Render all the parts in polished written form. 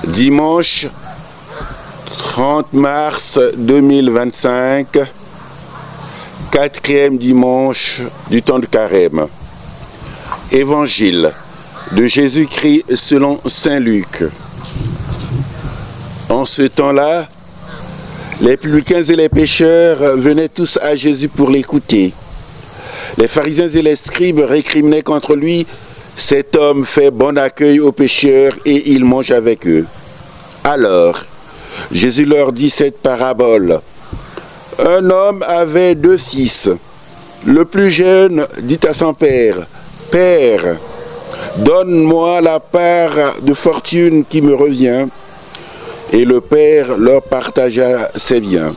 Dimanche 30 mars 2025, quatrième dimanche du temps de carême. Évangile de Jésus-Christ selon saint Luc. En ce temps-là, les publicains et les pécheurs venaient tous à Jésus pour l'écouter. Les pharisiens et les scribes récriminaient contre lui. Cet homme fait bon accueil aux pécheurs et il mange avec eux. Alors, Jésus leur dit cette parabole. Un homme avait 2 fils. Le plus jeune dit à son père, « Père, donne-moi la part de fortune qui me revient. » Et le père leur partagea ses biens.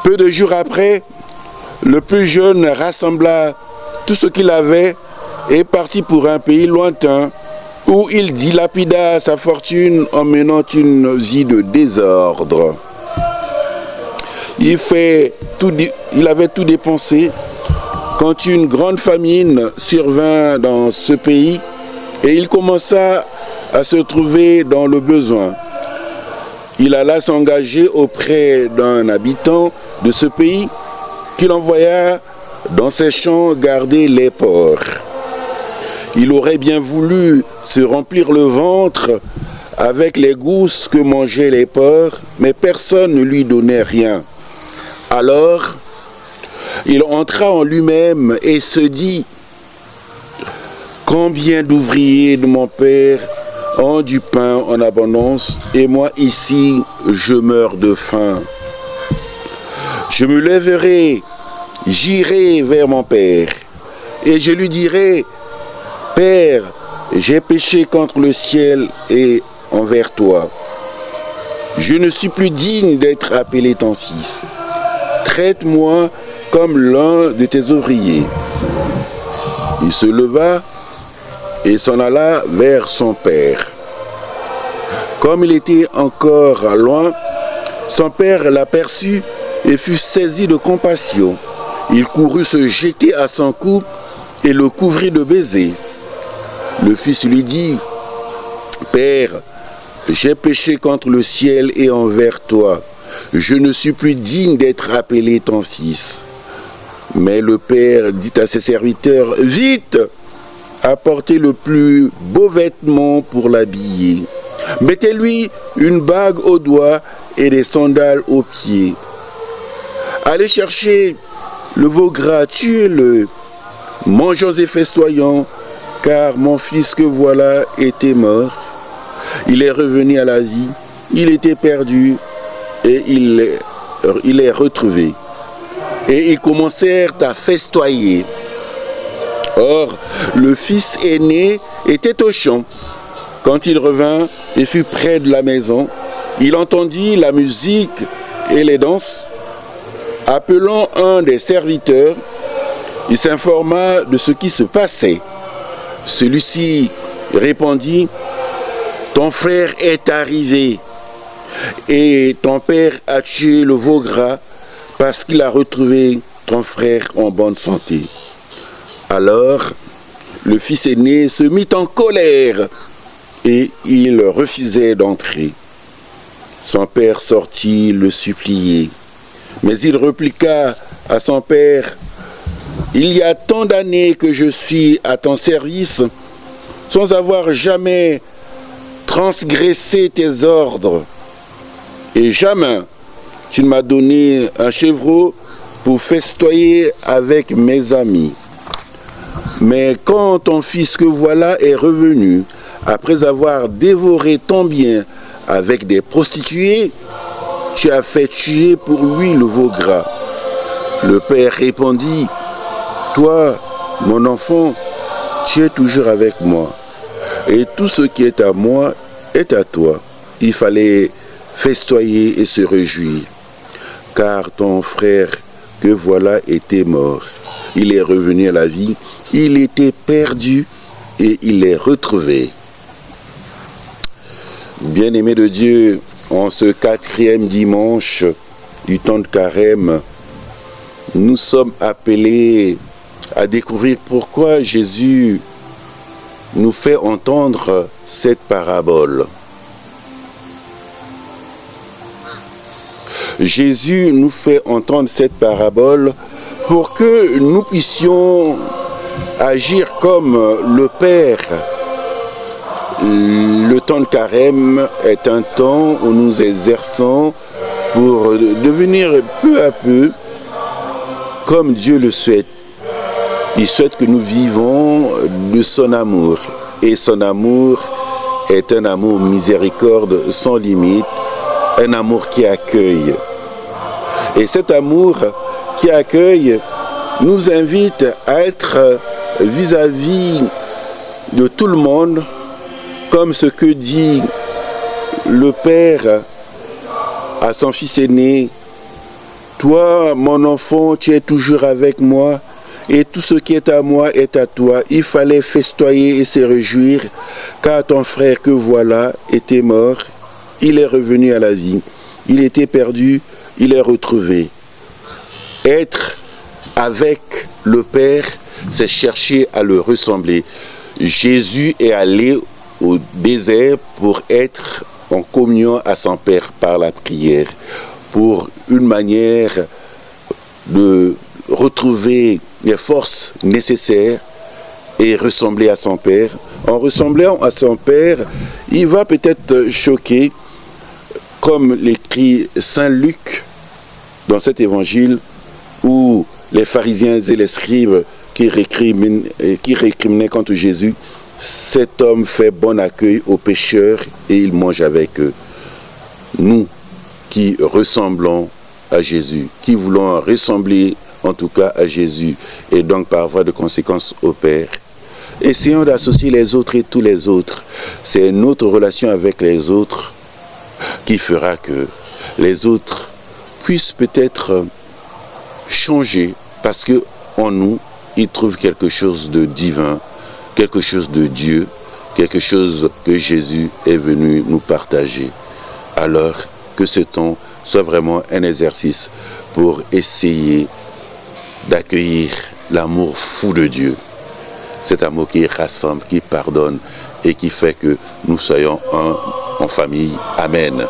Peu de jours après, le plus jeune rassembla tout ce qu'il avait et partit pour un pays lointain, où il dilapida sa fortune en menant une vie de désordre. Il avait tout dépensé quand une grande famine survint dans ce pays et il commença à se trouver dans le besoin. Il alla s'engager auprès d'un habitant de ce pays qu'il envoya dans ses champs garder les porcs. Il aurait bien voulu se remplir le ventre avec les gousses que mangeaient les porcs, mais personne ne lui donnait rien. Alors, il entra en lui-même et se dit, « Combien d'ouvriers de mon père ont du pain en abondance, et moi ici, je meurs de faim. Je me lèverai, j'irai vers mon père, et je lui dirai, Père, j'ai péché contre le ciel et envers toi. Je ne suis plus digne d'être appelé ton fils. Traite-moi comme l'un de tes ouvriers. » Il se leva et s'en alla vers son père. Comme il était encore loin, son père l'aperçut et fut saisi de compassion. Il courut se jeter à son cou et le couvrit de baisers. Le fils lui dit, « Père, j'ai péché contre le ciel et envers toi. Je ne suis plus digne d'être appelé ton fils. » Mais le père dit à ses serviteurs, « Vite, apportez le plus beau vêtement pour l'habiller. Mettez-lui une bague au doigt et des sandales aux pieds. Allez chercher le veau gras, tuez-le, mangeons et festoyons, car mon fils que voilà était mort. Il est revenu à la vie, il était perdu et il est retrouvé. » Et ils commencèrent à festoyer. Or, le fils aîné était au champ. Quand il revint et fut près de la maison, il entendit la musique et les danses. Appelant un des serviteurs, il s'informa de ce qui se passait. Celui-ci répondit, « Ton frère est arrivé et ton père a tué le veau gras parce qu'il a retrouvé ton frère en bonne santé. » Alors, le fils aîné se mit en colère et il refusait d'entrer. Son père sortit le supplier, mais il répliqua à son père, « Il y a tant d'années que je suis à ton service sans avoir jamais transgressé tes ordres, et jamais tu ne m'as donné un chevreau pour festoyer avec mes amis. Mais quand ton fils que voilà est revenu, après avoir dévoré ton bien avec des prostituées, tu as fait tuer pour lui le veau gras. Le père répondit, toi, mon enfant, tu es toujours avec moi, et tout ce qui est à moi est à toi. Il fallait festoyer et se réjouir, car ton frère que voilà était mort. Il est revenu à la vie, il était perdu et il est retrouvé. Bien-aimés de Dieu, en ce 4e dimanche du temps de Carême, nous sommes appelés à découvrir pourquoi Jésus nous fait entendre cette parabole. Jésus nous fait entendre cette parabole pour que nous puissions agir comme le Père. Le temps de Carême est un temps où nous exerçons pour devenir peu à peu comme Dieu le souhaite. Il souhaite que nous vivons de son amour. Et son amour est un amour miséricorde sans limite, un amour qui accueille. Et cet amour qui accueille nous invite à être vis-à-vis de tout le monde, comme ce que dit le Père à son fils aîné. Toi, mon enfant, tu es toujours avec moi, et tout ce qui est à moi est à toi. Il fallait festoyer et se réjouir, car ton frère que voilà était mort, il est revenu à la vie. Il était perdu, il est retrouvé. Être avec le Père, c'est chercher à le ressembler. Jésus est allé au désert pour être en communion à son Père par la prière, pour une manière de retrouver les forces nécessaires et ressembler à son Père. En ressemblant à son Père, il va peut-être choquer, comme l'écrit Saint Luc dans cet évangile, où les pharisiens et les scribes qui récriminaient contre Jésus, cet homme fait bon accueil aux pécheurs et il mange avec eux. Nous qui ressemblons à Jésus, qui voulons ressembler en tout cas à Jésus, et donc par voie de conséquence au Père, essayons d'associer les autres et tous les autres. C'est notre relation avec les autres qui fera que les autres puissent peut-être changer, parce que en nous, ils trouvent quelque chose de divin, quelque chose de Dieu, quelque chose que Jésus est venu nous partager. Alors que ce temps soit vraiment un exercice pour essayer d'accueillir l'amour fou de Dieu. Cet amour qui rassemble, qui pardonne et qui fait que nous soyons un en famille. Amen.